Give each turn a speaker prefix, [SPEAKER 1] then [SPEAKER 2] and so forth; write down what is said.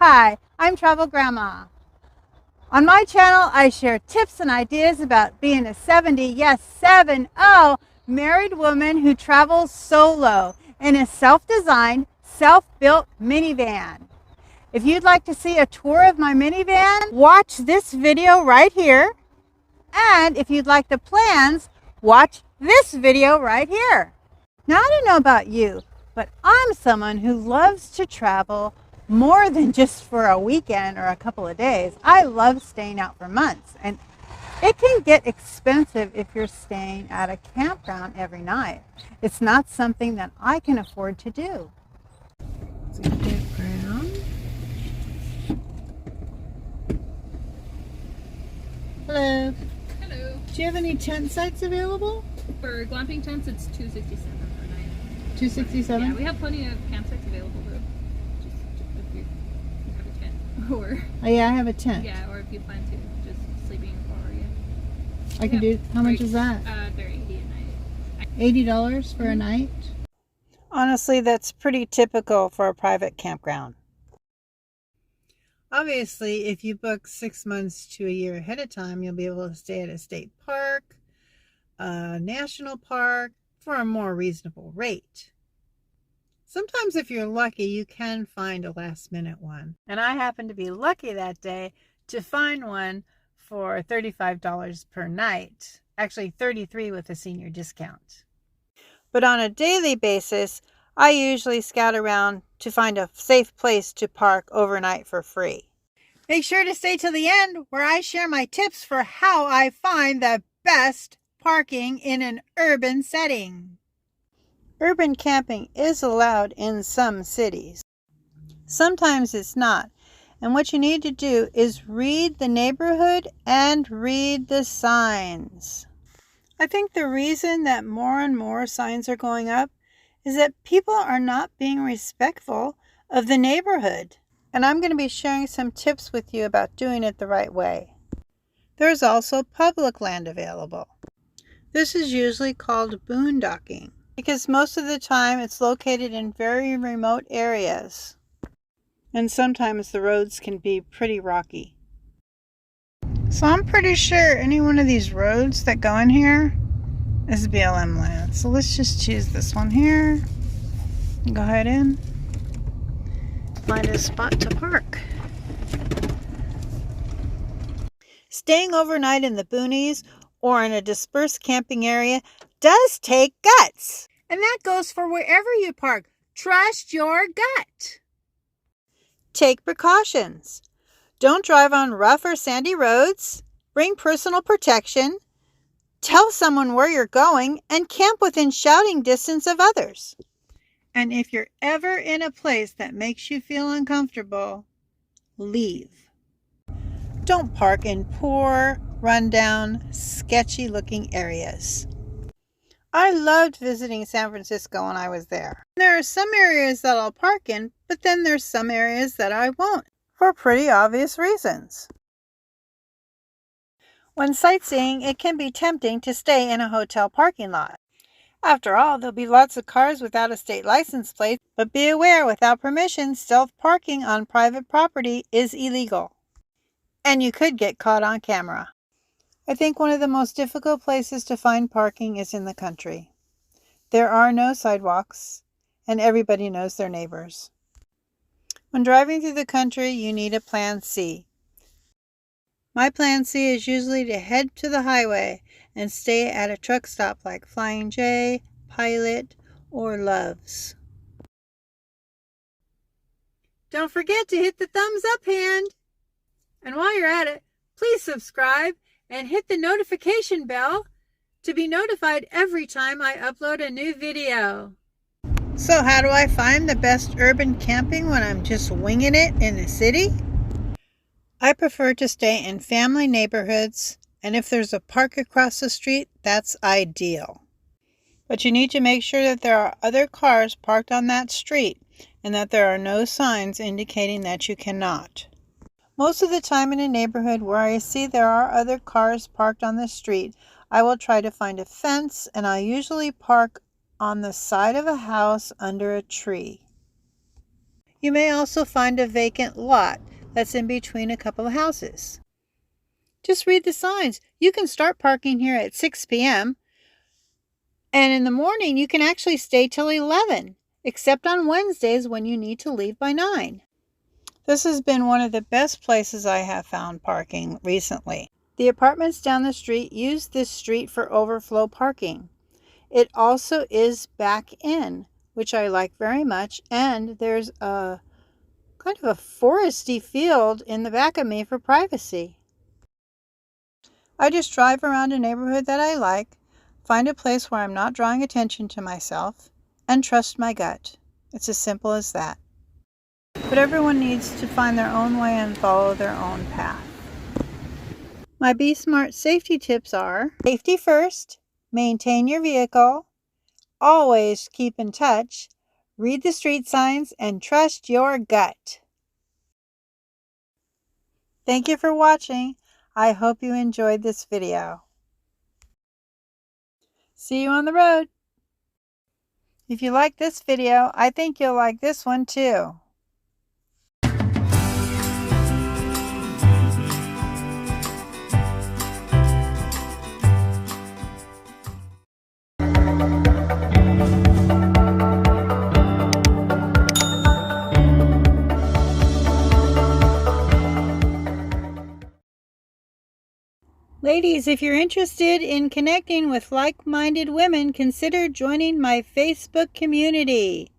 [SPEAKER 1] Hi, I'm Travel Grandma. On my channel, I share tips and ideas about being a 70, yes 70, married woman who travels solo in a self-designed, self-built minivan. If you'd like to see a tour of my minivan, watch this video right here. And if you'd like the plans, watch this video right here. Now, I don't know about you, but I'm someone who loves to travel more than just for a weekend or a couple of days. I love staying out for months, and it can get expensive if you're staying at a campground every night. It's not something that I can afford to do. It's a campground. Hello.
[SPEAKER 2] Hello.
[SPEAKER 1] Do you have any tent sites available?
[SPEAKER 2] For glamping tents, it's $267 per night.
[SPEAKER 1] $267?
[SPEAKER 2] Yeah, we have plenty of campsites available though. Just if you have a tent, or
[SPEAKER 1] Oh yeah, I have a tent.
[SPEAKER 2] yeah, or if you plan to just sleeping in the car, yeah.
[SPEAKER 1] I can do. How much is that?
[SPEAKER 2] They're $80 a night.
[SPEAKER 1] $80 for a night? Honestly, that's pretty typical for a private campground. Obviously, if you book 6 months to a year ahead of time, you'll be able to stay at a state park, a national park, for a more reasonable rate. Sometimes if you're lucky, you can find a last minute one. And I happened to be lucky that day to find one for $35 per night. Actually, $33 with a senior discount. But on a daily basis, I usually scout around to find a safe place to park overnight for free. Make sure to stay till the end where I share my tips for how I find the best parking in an urban setting. Urban camping is allowed in some cities. Sometimes it's not. And what you need to do is read the neighborhood and read the signs. I think the reason that more and more signs are going up is that people are not being respectful of the neighborhood. And I'm going to be sharing some tips with you about doing it the right way. There's also public land available. This is usually called boondocking because most of the time it's located in very remote areas. And sometimes the roads can be pretty rocky. So I'm pretty sure any one of these roads that go in here is BLM land. So let's just choose this one here. Go ahead in. Find a spot to park. Staying overnight in the boonies or in a dispersed camping area does take guts. And that goes for wherever you park. Trust your gut. Take precautions. Don't drive on rough or sandy roads. Bring personal protection. Tell someone where you're going and camp within shouting distance of others. And if you're ever in a place that makes you feel uncomfortable, leave. Don't park in poor, rundown, sketchy-looking areas. I loved visiting San Francisco when I was there. There are some areas that I'll park in, but then there's some areas that I won't, for pretty obvious reasons. When sightseeing, it can be tempting to stay in a hotel parking lot. After all, there'll be lots of cars without a state license plate, but be aware, without permission, stealth parking on private property is illegal. And you could get caught on camera. I think one of the most difficult places to find parking is in the country. There are no sidewalks, and everybody knows their neighbors. When driving through the country, you need a Plan C. My Plan C is usually to head to the highway and stay at a truck stop like Flying J, Pilot, or Love's. Don't forget to hit the thumbs up hand. And while you're at it, please subscribe and hit the notification bell to be notified every time I upload a new video. So how do I find the best urban camping when I'm just winging it in the city? I prefer to stay in family neighborhoods, and if there's a park across the street, that's ideal. But you need to make sure that there are other cars parked on that street and that there are no signs indicating that you cannot. Most of the time in a neighborhood where I see there are other cars parked on the street, I will try to find a fence, and I usually park on the side of a house under a tree. You may also find a vacant lot that's in between a couple of houses. Just read the signs. You can start parking here at 6 p.m. and in the morning you can actually stay till 11, except on Wednesdays when you need to leave by 9. This has been one of the best places I have found parking recently. The apartments down the street use this street for overflow parking. It also is back in, which I like very much, and there's a kind of a foresty field in the back of me for privacy. I just drive around a neighborhood that I like, find a place where I'm not drawing attention to myself, and trust my gut. It's as simple as that. But everyone needs to find their own way and follow their own path. My Be S.M.A.R.T safety tips are: safety first, maintain your vehicle, always keep in touch, read the street signs, and trust your gut. Thank you for watching. I hope you enjoyed this video. See you on the road. If you like this video, I think you'll like this one too. Ladies, if you're interested in connecting with like-minded women, consider joining my Facebook community.